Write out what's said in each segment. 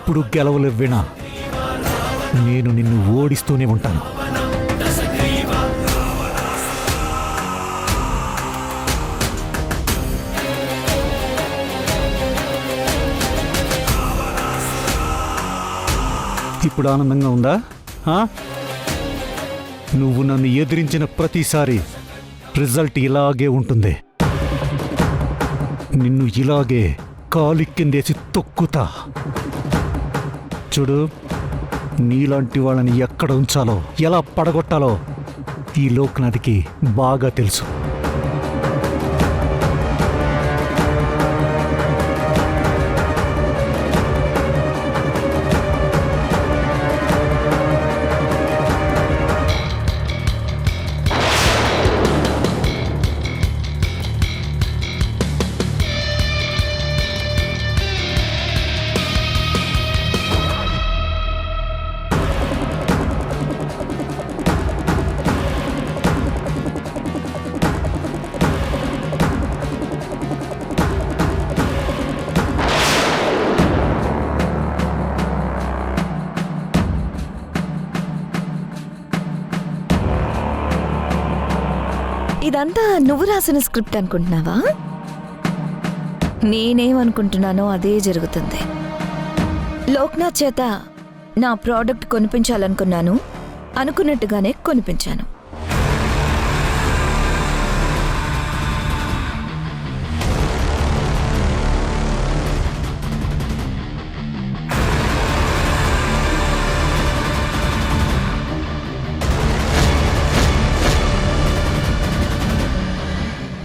ఎప్పుడు గెలవలేవినా నేను నిన్ను ఓడిస్తూనే ఉంటాను. ఇప్పుడు ఆనందంగా ఉందా? నువ్వు నన్ను ఎదిరించిన ప్రతిసారి రిజల్ట్ ఇలాగే ఉంటుంది. నిన్ను ఇలాగే కాలి కిందేసి తొక్కుతా. చూడు, నీలాంటి వాళ్ళని ఎక్కడ ఉంచాలో, ఎలా పడగొట్టాలో ఈ లోక్నాథ్కి బాగా తెలుసు. ఇదంతా నువ్వు రాసిన స్క్రిప్ట్ అనుకుంటున్నావా? నేనేమనుకుంటున్నానో అదే జరుగుతుంది. లోక్నాథ్ చేత నా ప్రోడక్ట్ కొనిపించాలనుకున్నాను, అనుకున్నట్టుగానే కొనిపించాను.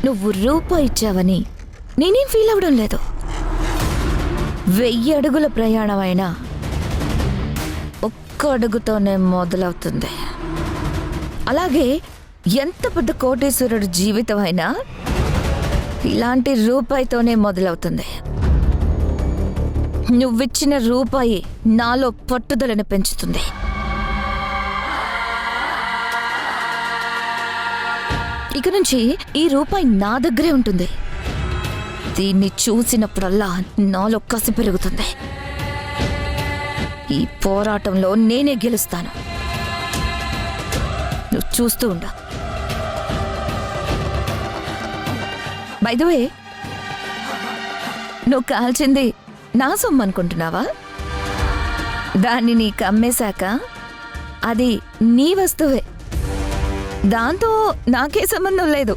నువ్వు రూపాయి ఇచ్చావని నేనేం ఫీల్ అవ్వడం లేదు. 1000 అడుగుల ప్రయాణం అయినా ఒక్క అడుగుతోనే మొదలవుతుంది. అలాగే ఎంత పెద్ద కోటీశ్వరుడు జీవితం అయినా ఇలాంటి రూపాయితోనే మొదలవుతుంది. నువ్విచ్చిన రూపాయి నాలో పట్టుదలను పెంచుతుంది. ఇక నుంచి ఈ రూపాయి నా దగ్గరే ఉంటుంది. దీన్ని చూసినప్పుడల్లా నాలో కసి పెరుగుతుంది. ఈ పోరాటంలో నేనే గెలుస్తాను. నువ్వు చూస్తూ ఉండు. బై ద వే, నువ్వు కాల్చింది నా సొమ్ము అనుకుంటున్నావా? దాన్ని నీకు అమ్మేశాక అది నీ వస్తువే. దాంతో నాకే సంబంధం లేదు.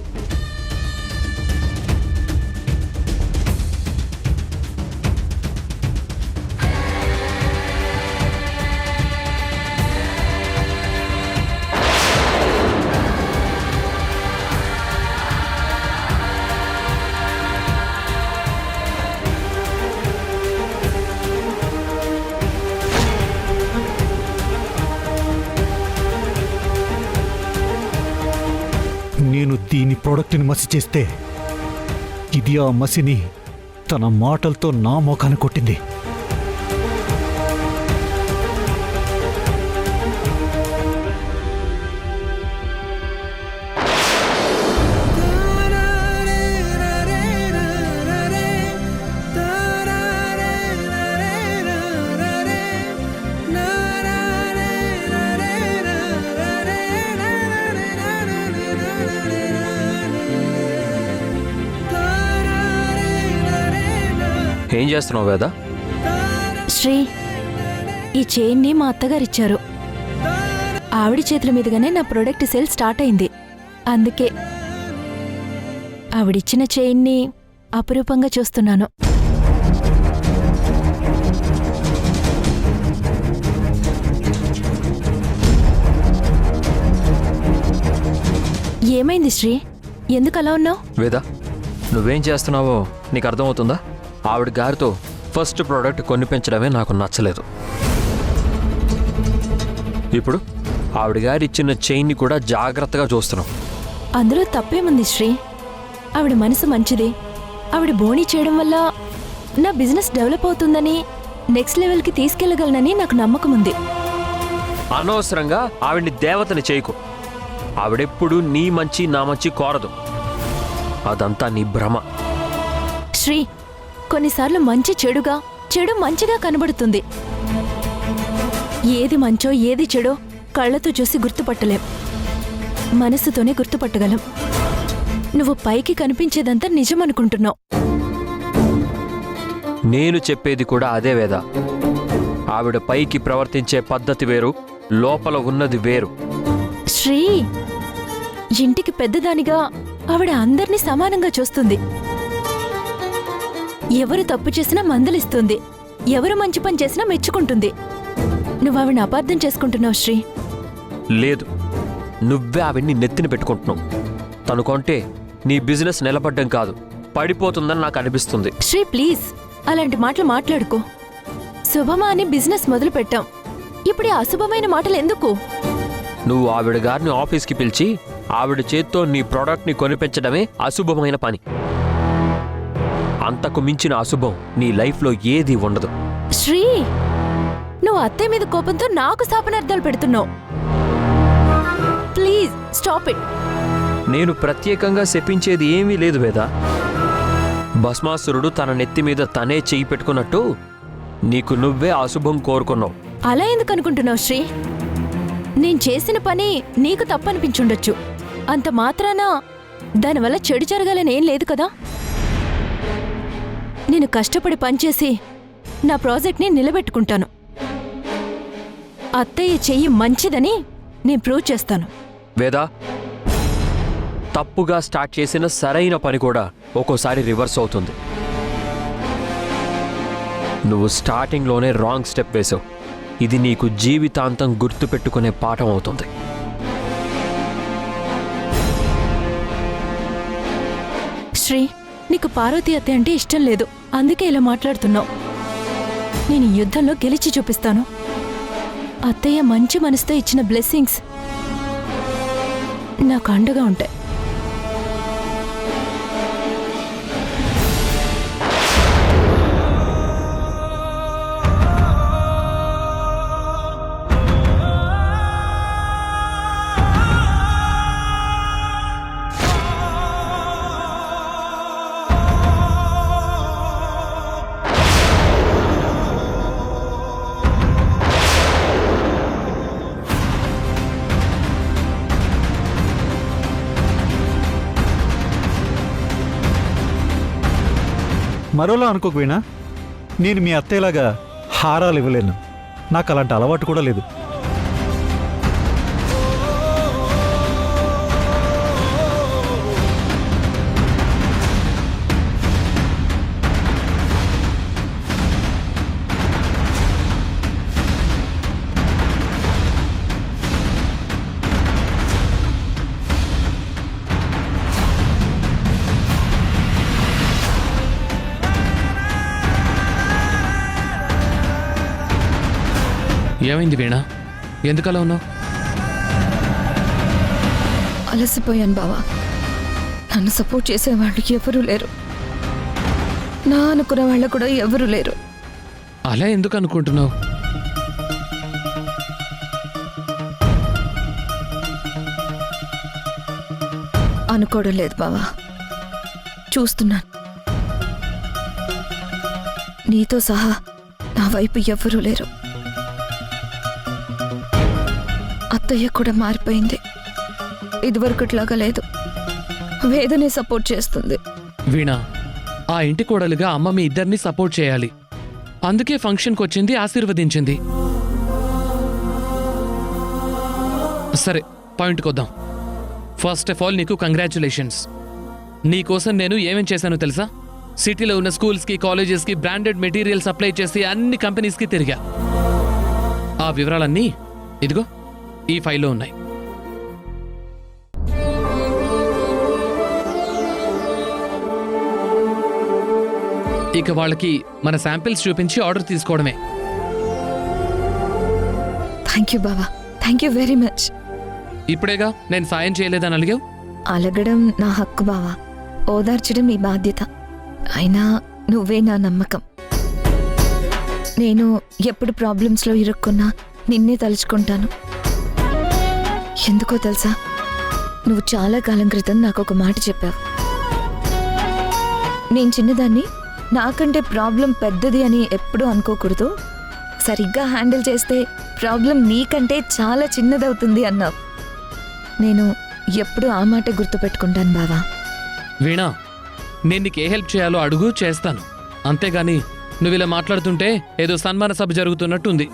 నేను దీని ప్రోడక్ట్ని మసి చేస్తే ఇది ఆ మసిని తన మాటలతో నా మోకాన్ని కొట్టింది. ఏం చేస్తున్నావు వేద? శ్రీ, ఈ చైన్ని మా అత్తగారిచ్చారు. ఆవిడ చేతుల మీదుగానే నా ప్రోడక్ట్ సేల్ స్టార్ట్ అయింది. అందుకే ఆవిడిచ్చిన చైన్ని అపురూపంగా చూస్తున్నాను. ఏమైంది శ్రీ? ఎందుకు అలా ఉన్నావు? వేద, నువ్వేం చేస్తున్నావో నీకు అర్థమవుతుందా? ఆవిడ గారితో ఫస్ట్ ప్రోడక్ట్ కొనిపించడమే నాకు నచ్చలేదు. ఇప్పుడు ఆవిడ గారు ఇచ్చిన చైన్ని కూడా జాగ్రత్తగా చూస్తున్నాం. అందులో తప్పేముంది శ్రీ? ఆవిడ మనసు మంచిది. ఆవిడ బోణీ చేయడం వల్ల నా బిజినెస్ డెవలప్ అవుతుందని, నెక్స్ట్ లెవెల్కి తీసుకెళ్లగలనని నాకు నమ్మకం ఉంది. అనవసరంగా ఆవిడ్ని దేవతని చేయకు. ఆవిడెప్పుడు నీ మంచి నా మంచి కోరదు. అదంతా నీ భ్రమ. శ్రీ, కొన్నిసార్లు మంచి చెడుగా చెడు మంచిగా కనబడుతుంది. ఏది మంచో ఏది చెడో కళ్ళతో చూసి గుర్తుపట్టలేం, మనసుతోనే గుర్తుపట్టగలం. నువ్వు పైకి కనిపించేదంతా నిజమనుకుంటున్నావు. నేను చెప్పేది కూడా అదే వేద. ఆవిడ పైకి ప్రవర్తించే పద్ధతి వేరు, లోపల ఉన్నది వేరు. శ్రీ, ఇంటికి పెద్దదానిగా ఆవిడ అందర్నీ సమానంగా చూస్తుంది. ఎవరు తప్పు చేసినా మందలిస్తుంది, ఎవరు మంచి పని చేసినా మెచ్చుకుంటుంది. నువ్వు ఆవిడని అపార్థం చేసుకుంటున్నావు శ్రీ. లేదు, నువ్వే ఆవిడ్ని నెత్తిన పెట్టుకుంటున్నావు. తను కొంటే నీ బిజినెస్ నిలబడ్డం కాదు, పడిపోతుందని నాకు అనిపిస్తుంది. శ్రీ ప్లీజ్, అలాంటి మాటలు మాట్లాడుకో. శుభమా అని బిజినెస్ మొదలు పెట్టాం, ఇప్పుడు ఈ అశుభమైన మాటలు ఎందుకు? నువ్వు ఆవిడ గారిని ఆఫీస్కి పిలిచి ఆవిడ చేత్తో నీ ప్రోడక్ట్ని కొనిపించడమే అశుభమైన పని. అంతకు మించిన అశుభం నీ లైఫ్లో ఏదీ ఉండదు. శ్రీ, నువ్వు అత్తయ్య మీద కోపంతో నాకు శాపనార్థాలు పెడుతున్నావు. Please stop it. నేను ప్రత్యేకంగా శపించేది ఏమీ లేదు వేద. భస్మాసురుడు తన నెత్తి మీద తనే చెయ్యి పెట్టుకున్నట్టు నీకు నువ్వే అశుభం కోరుకున్నావు. అలా ఎందుకు అనుకుంటున్నావు శ్రీ? నేను చేసిన పని నీకు తప్పనిపించుండొచ్చు, అంత మాత్రాన దానివల్ల చెడు జరగాలని ఏం లేదు కదా. నేను కష్టపడి పనిచేసి నా ప్రాజెక్ట్ని నిలబెట్టుకుంటాను. అత్తయ్య చెయ్యి మంచిదని నేను ప్రూవ్ చేస్తాను. వేదా, తప్పుగా స్టార్ట్ చేసిన సరైన పని కూడా ఒక్కోసారి రివర్స్ అవుతుంది. నువ్వు స్టార్టింగ్లోనే రాంగ్ స్టెప్ వేసావు. ఇది నీకు జీవితాంతం గుర్తుపెట్టుకునే పాఠం అవుతుంది. శ్రీ, నీకు పార్వతి అత్తయ్య అంటే ఇష్టం లేదు, అందుకే ఇలా మాట్లాడుతున్నావు. నేను ఈ యుద్ధంలో గెలిచి చూపిస్తాను. అత్తయ్య మంచి మనసుతో ఇచ్చిన బ్లెస్సింగ్స్ నాకు అండగా ఉంటాయి. మరోలా అనుకోకు వీణా, నేను మీ అత్తయ్యలాగా హారాలు ఇవ్వలేను. నాకు అలాంటి అలవాటు కూడా లేదు. ఏమైంది వీణా, ఎందుకలా ఉన్నావు? అలసిపోయాను బావా. నన్ను సపోర్ట్ చేసేవాళ్ళు ఎవరూ లేరు, నా అనుకున్న వాళ్ళు కూడా ఎవరూ లేరు. అలా ఎందుకు అనుకుంటున్నావు? అనుకోవడం లేదు బావా, చూస్తున్నాను. నీతో సహా నా వైపు ఎవ్వరూ లేరు. అత్తయ్య కూడా మారిపోయింది, ఇదివరకట్లాగా లేదు. వేదనే సపోర్ట్ చేస్తుంది. వీణా, ఆ ఇంటి కోడలుగా అమ్మ మీ ఇద్దరిని సపోర్ట్ చేయాలి. అందుకే ఫంక్షన్కి వచ్చింది, ఆశీర్వదించింది. సరే, పాయింట్కి వద్దాం. ఫస్ట్ ఆఫ్ ఆల్ నీకు కంగ్రాచ్యులేషన్స్. నీకోసం నేను ఏమేం చేశానో తెలుసా? సిటీలో ఉన్న స్కూల్స్కి, కాలేజెస్కి బ్రాండెడ్ మెటీరియల్ సప్లై చేసి అన్ని కంపెనీస్కి తిరిగా. ఆ వివరాలన్నీ ఇదిగో ఈ ఫైల్లో ఉన్నాయి. ఇక వాళ్ళకి మన శాంపిల్స్ చూపించి ఆర్డర్ తీసుకోవడమే. థ్యాంక్ యూ బావా, థ్యాంక్ యూ వెరీ మచ్. ఇప్పుడేగా నేను సాయం చేయలేదని అలిగావు. అలగడం నా హక్కు బావా, ఓదార్చడం మీ బాధ్యత. అయినా నువ్వే నా నమ్మకం. నేను ఎప్పుడు ప్రాబ్లమ్స్లో ఇరుక్కున్నా నిన్నే తలుచుకుంటాను. ఎందుకో తెలుసా, నువ్వు చాలా కాలం క్రితం నాకు ఒక మాట చెప్పావు. నేను చిన్నదాన్ని, నాకంటే ప్రాబ్లం పెద్దది అని ఎప్పుడూ అనుకోకూడదు. సరిగ్గా హ్యాండిల్ చేస్తే ప్రాబ్లం నీకంటే చాలా చిన్నదవుతుంది అన్నావు. నేను ఎప్పుడు ఆ మాట గుర్తుపెట్టుకుంటాను బావా. వీణా, నేను నీకు ఏ హెల్ప్ చేయాలో అడుగు, చేస్తాను. అంతేగాని నువ్వు ఇలా మాట్లాడుతుంటే ఏదో సన్మాన సభ జరుగుతున్నట్టుంది.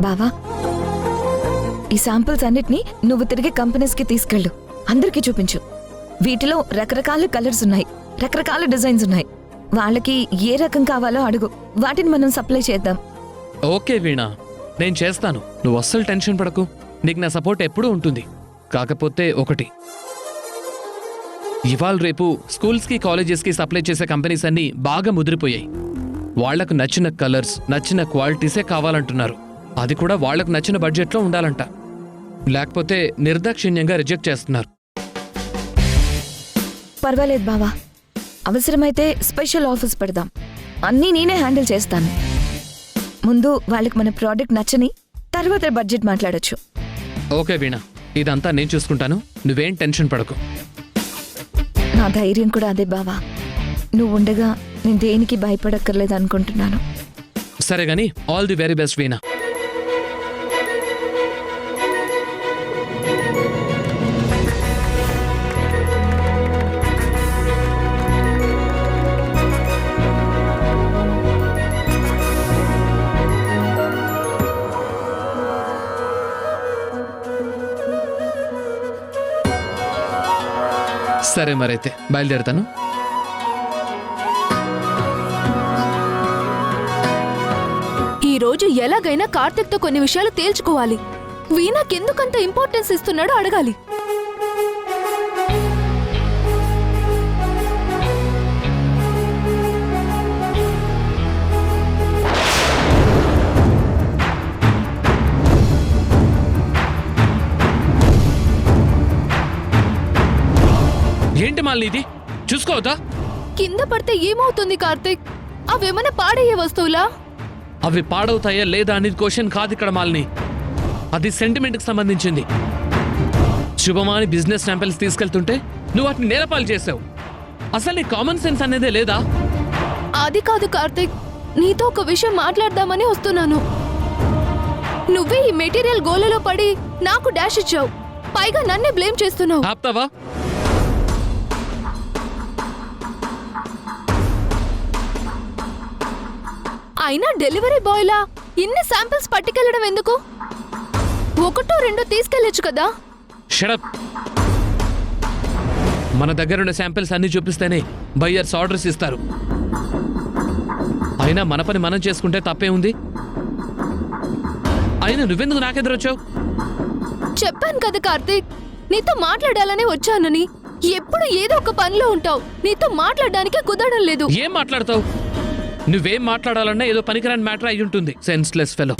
బావా, ఈ శాంపిల్స్ అన్నిటినీ నువ్వు తిరిగి కంపెనీస్కి తీసుకెళ్ళు, అందరికీ చూపించు. వీటిలో రకరకాల కలర్స్ ఉన్నాయి, రకరకాల డిజైన్స్ ఉన్నాయి. వాళ్ళకి ఏ రకం కావాలో అడుగు, వాటిని మనం సప్లై చేద్దాం. ఓకే వీణా, నేను చేస్తాను. నువ్వు అస్సలు టెన్షన్ పడకు. నీకు నా సపోర్ట్ ఎప్పుడూ ఉంటుంది. కాకపోతే ఒకటి, ఇవాళ రేపు స్కూల్స్కి కాలేజెస్కి సప్లై చేసే కంపెనీస్ అన్నీ బాగా ముదిరిపోయాయి. వాళ్లకు నచ్చిన కలర్స్, నచ్చిన క్వాలిటీసే కావాలంటున్నారు. అది కూడా వాళ్లకు నచ్చిన బడ్జెట్లో ఉండాలంట. లేకపోతే నిర్దాక్షిణ్యంగా రిజెక్ట్ చేస్తున్నారు. పర్వాలేదు బావా, అవసరమైతే స్పెషల్ ఆఫర్స్ పెడదాం. అన్నీ నేనే హ్యాండిల్ చేస్తాను. ముందు వాళ్ళకి మన ప్రోడక్ట్ నచ్చని, తర్వాత బడ్జెట్ మాట్లాడొచ్చు. ఓకే వీణా, ఇదంతా నేను చూసుకుంటాను. నువ్వేం టెన్షన్ పడకు. నా ధైర్యం కూడా అదే బావా. నువ్వు ఉండగా నేను దేనికి భయపడక్కర్లేదు అనుకుంటున్నాను. సరే గాని, ఆల్ ది వెరీ బెస్ట్ వీణా. సరే మరైతే బయలుదేరుతాను. ఈ రోజు ఎలాగైనా కార్తిక్తో కొన్ని విషయాలు తేల్చుకోవాలి. వీణాకెందుకంత ఇంపార్టెన్స్ ఇస్తున్నాడో అడగాలి. ఏంటి మాలిని ఇది? చూసుకోవద్దా? కింద పడితే ఏమవుతుంది కార్తిక్? అవేమైనా పాడయ్యే వస్తువులా? అవి పాడవుతాయా లేదా అనేది క్వశ్చన్ కాదు ఇక్కడ మాలిని. అది సెంటిమెంట్కి సంబంధించింది. శుభమాని బిజినెస్ శాంపిల్స్ తీసుకెళ్తుంటే నువ్వు వాటిని నేలపాలు చేసావు. అసలు నీ కామన్ సెన్స్ అనేదే లేదా? అది కాదు కార్తిక్, నీతో ఒక విషయం మాట్లాడదామని వస్తున్నాను. నువ్వే ఈ మెటీరియల్ గోలలో పడి నాకు డాష్ ఇచ్చావు, పైగా నన్నే బ్లేమ్ చేస్తున్నావు. ఆప్తావా? అయినా డెలివరీ బాయ్లా ఇన్ని శాంపిల్స్ పట్టుకెళ్లడం ఎందుకు? ఒకటో రెండో తీసుకెళ్లొచ్చు కదా. షడప్. మన దగ్గరున్న శాంపిల్స్ అన్ని చూపిస్తేనే బయ్యర్స్ ఆర్డర్స్ ఇస్తారు. అయినా మన పని మనం చేసుకుంటే తప్పే ఉంది. అయినా నువ్వెందుకు నాకెదురొచ్చావు? చెప్పాను కదా కార్తీక్, నీతో మాట్లాడాలనే వచ్చానని. ఎప్పుడు ఏదో ఒక పనిలో ఉంటావు, నీతో మాట్లాడడానికే కుదరడం లేదు. ఏం మాట్లాడతావు? నువ్వేం మాట్లాడాలన్నా ఏదో పనికిరాని మ్యాటర్ అయి ఉంటుంది. Senseless fellow.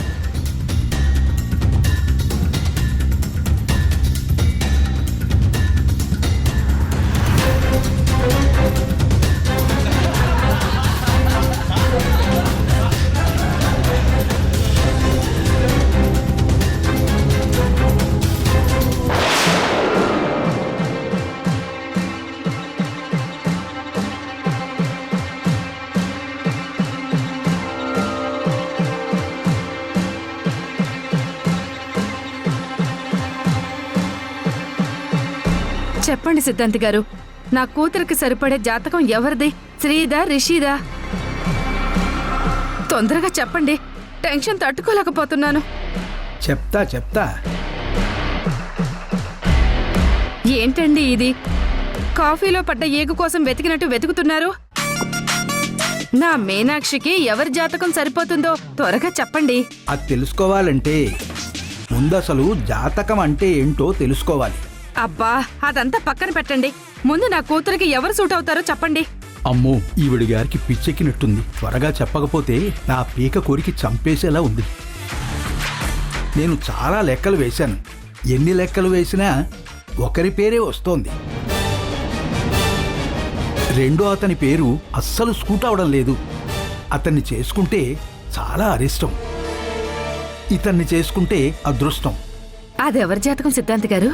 చెప్పండి సిద్ధాంతి గారు, నా కూతురికి సరిపడే జాతకం ఎవరిది? శ్రీదా, రిషిదా? తొందరగా చెప్పండి, టెన్షన్ తట్టుకోలేకపోతున్నాను. చెప్తా. ఏంటండి ఇది? కాఫీలో పడ్డ ఏగు కోసం వెతికినట్టు వెతుకుతున్నారు. నా మీనాక్షికి ఎవరి జాతకం సరిపోతుందో త్వరగా చెప్పండి. అది తెలుసుకోవాలంటే ముందు అసలు జాతకం అంటే ఏంటో తెలుసుకోవాలి. అబ్బా, అదంతా పక్కన పెట్టండి. ముందు నా కూతురికి ఎవరు సూట్ అవుతారో చెప్పండి. అమ్మో, ఈవిడి గారికి పిచ్చెక్కినట్టుంది. త్వరగా చెప్పకపోతే నా పీక కోరికి చంపేసేలా ఉంది. నేను చాలా లెక్కలు వేశాను. ఎన్ని లెక్కలు వేసినా ఒకరి పేరే వస్తోంది. రెండో అతని పేరు అస్సలు స్కూట్ అవడం లేదు. అతన్ని చేసుకుంటే చాలా అరిష్టం, ఇతన్ని చేసుకుంటే అదృష్టం. అదెవరి జాతకం సిద్ధాంతి గారు?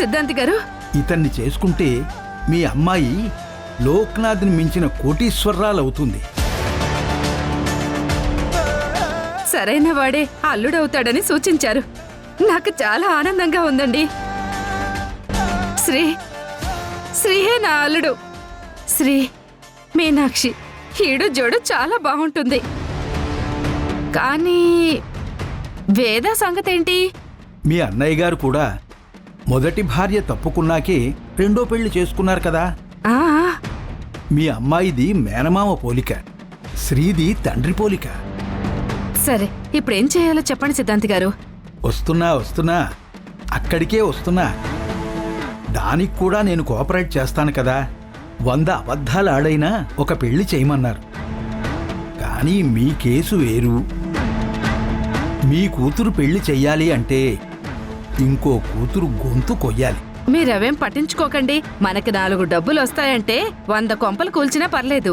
సిద్ధాంతి గారు? ఇతన్ని చేసుకుంటే మీ అమ్మాయి లోక్నాథ్ని మించిన కోటీశ్వరరాలవుతుంది. సరైన వాడే అల్లుడవుతాడని సూచించారు. నాకు చాలా ఆనందంగా ఉందండి. శ్రీహే నా అల్లుడు. శ్రీ మీనాక్షి ఈడు జోడు చాలా బాగుంటుంది. కానీ వేద సంగతేంటి? మీ అన్నయ్య గారు కూడా మొదటి భార్య తప్పుకున్నాకే రెండో పెళ్లి చేసుకున్నారు కదా. ఆ, మీ అమ్మాయిది మేనమామ పోలిక, శ్రీది తండ్రి పోలిక. సరే ఇప్పుడేం చేయాలో చెప్పండి సిద్ధాంతి గారు. వస్తున్నా అక్కడికే వస్తున్నా. దానికి కూడా నేను కోఆపరేట్ చేస్తాను కదా. 100 అబద్ధాలు ఆడైనా ఒక పెళ్లి చేయమన్నారు. కానీ మీ కేసు వేరు. మీ కూతురు పెళ్లి చెయ్యాలి అంటే ఇంకో కూతురు గొంతు కొయ్యాలి. మీరవేం పట్టించుకోకండి. మనకి 4 డబ్బులు వస్తాయంటే 100 కొంపలు కూల్చినా పర్లేదు.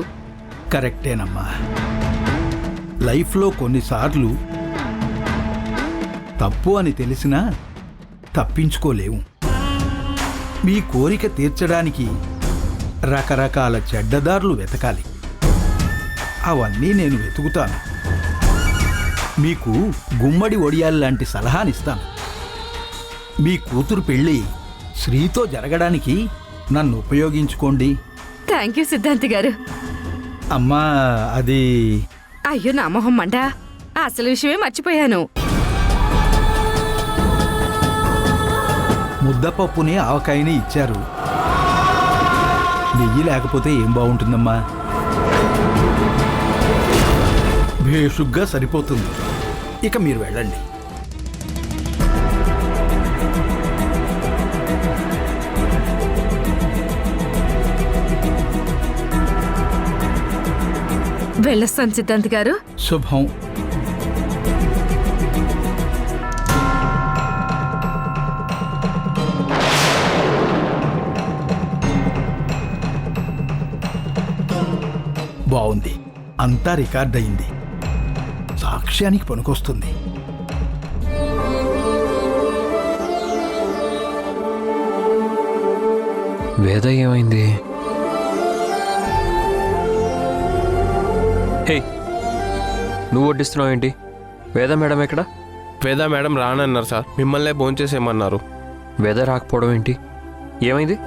కరెక్టేనమ్మా. లైఫ్లో కొన్నిసార్లు తప్పు అని తెలిసినా తప్పించుకోలేము. మీ కోరిక తీర్చడానికి రకరకాల చెడ్డదారులు వెతకాలి. అవన్నీ నేను వెతుకుతాను. మీకు గుమ్మడి ఒడియాల్లాంటి సలహానిస్తాను. మీ కూతురు పెళ్ళి శ్రీతో జరగడానికి నన్ను ఉపయోగించుకోండి. థ్యాంక్ యూ సిద్ధాంతి గారు. అమ్మా అది అయ్యో నా మొహం మంట, అసలు విషయమే మర్చిపోయాను. ముద్దపప్పుని ఆవకాయని ఇచ్చారు. నెయ్యి లేకపోతే ఏం బాగుంటుందమ్మా? భేషుగ్గా సరిపోతుంది. ఇక మీరు వెళ్ళండి. వెళ్ళొస్తాను సిద్ధాంతి గారు. శుభం. బాగుంది. అంతా రికార్డ్ అయింది. సాక్ష్యానికి పనికొస్తుంది. వేద ఏమైంది? హే, నువ్వు వడ్డిస్తున్నావు ఏంటి? వేద మేడం ఎక్కడ? వేద మేడం రానన్నారు సార్. మిమ్మల్నే భోంచేసేయమన్నారు. వేద రాకపోవడం ఏంటి? ఏమైంది?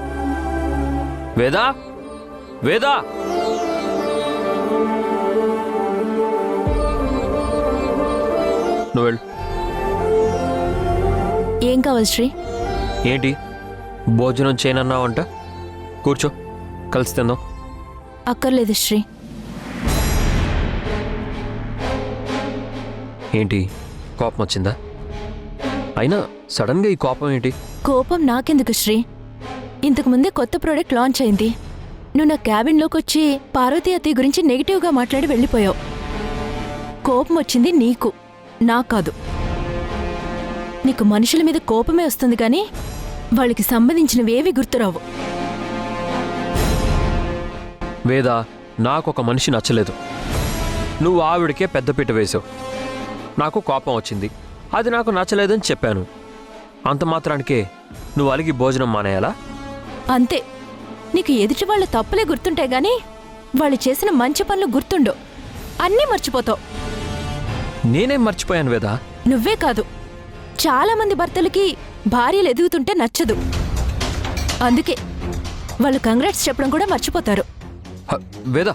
వేదా, వేదా! నువ్వు వెళ్ళు. ఏం కావాలి శ్రీ? ఏంటి భోజనం చేయనన్నావంట? కూర్చో, కలిసి తిందాం. అక్కర్లేదు శ్రీ. ఏంటి కోపం వచ్చిందా? అయినా సడన్గా ఈ కోపం ఏంటి? కోపం నాకెందుకు శ్రీ? ఇంతకు ముందే కొత్త ప్రోడక్ట్ లాంచ్ అయింది. నువ్వు నా క్యాబిన్లోకి వచ్చి పార్వతీ అత్తయ్య గురించి నెగిటివ్గా మాట్లాడి వెళ్ళిపోయావు. కోపం వచ్చింది నీకు, నాకు కాదు. నీకు మనుషుల మీద కోపమే వస్తుంది కానీ వాళ్ళకి సంబంధించినవేవి గుర్తురావు. వేద, నాకు ఒక మనిషి నచ్చలేదు. నువ్వు ఆవిడకే పెద్దపీట వేసావు. నాకు కోపం వచ్చింది, అది నాకు నచ్చలేదని చెప్పాను. అంత మాత్రానికే నువ్వు అలిగి భోజనం మానేయాలా? అంతే. నీకు ఎదుటి వాళ్ళ తప్పులే గుర్తుంటాయి గాని వాళ్ళు చేసిన మంచి పనులు గుర్తుండవు. అన్నీ మర్చిపోతావు. నేనేం మర్చిపోయాను వేద? నువ్వే కాదు, చాలా మంది భర్తలకి భార్యలు ఎదుగుతుంటే నచ్చదు. అందుకే వాళ్ళు కంగ్రాట్స్ చెప్పడం కూడా మర్చిపోతారు. వేద,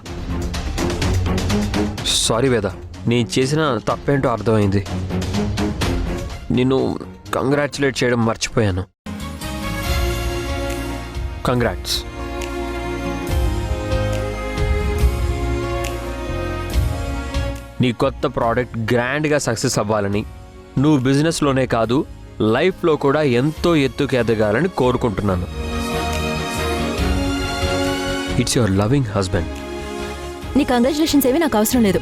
సారీ వేద, నేను చేసిన తప్పేంటో అర్థమైంది. నిన్ను కంగ్రాచులేట్ చేయడం మర్చిపోయాను. కంగ్రాట్స్. నీ కొత్త ప్రోడక్ట్ గ్రాండ్గా సక్సెస్ అవ్వాలని, నువ్వు బిజినెస్లోనే కాదు లైఫ్లో కూడా ఎంతో ఎత్తుకు ఎదగాలని కోరుకుంటున్నాను. It's your loving husband. నీ కంగ్రాచులేషన్స్ ఏవి నాకు అవసరం లేదు.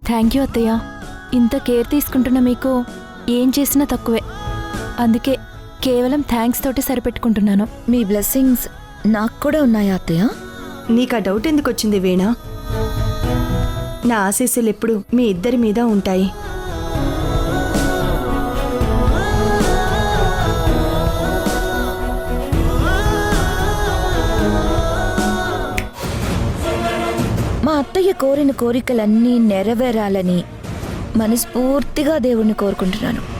థ్యాంక్ యూ అత్తయ్య. ఇంత కేర్ తీసుకుంటున్న మీకు ఏం చేసినా తక్కువే. అందుకే కేవలం థ్యాంక్స్ తోటి సరిపెట్టుకుంటున్నాను. మీ బ్లెస్సింగ్స్ నాకు కూడా ఉన్నాయా అత్తయ్య? నీకు ఆ డౌట్ ఎందుకు వచ్చింది వీణా? నా ఆశీస్సులు ఎప్పుడు మీ ఇద్దరి మీద ఉంటాయి. మా అత్తయ్య కోరిన కోరికలన్నీ నెరవేరాలని మనస్ఫూర్తిగా దేవుణ్ణి కోరుకుంటున్నాను.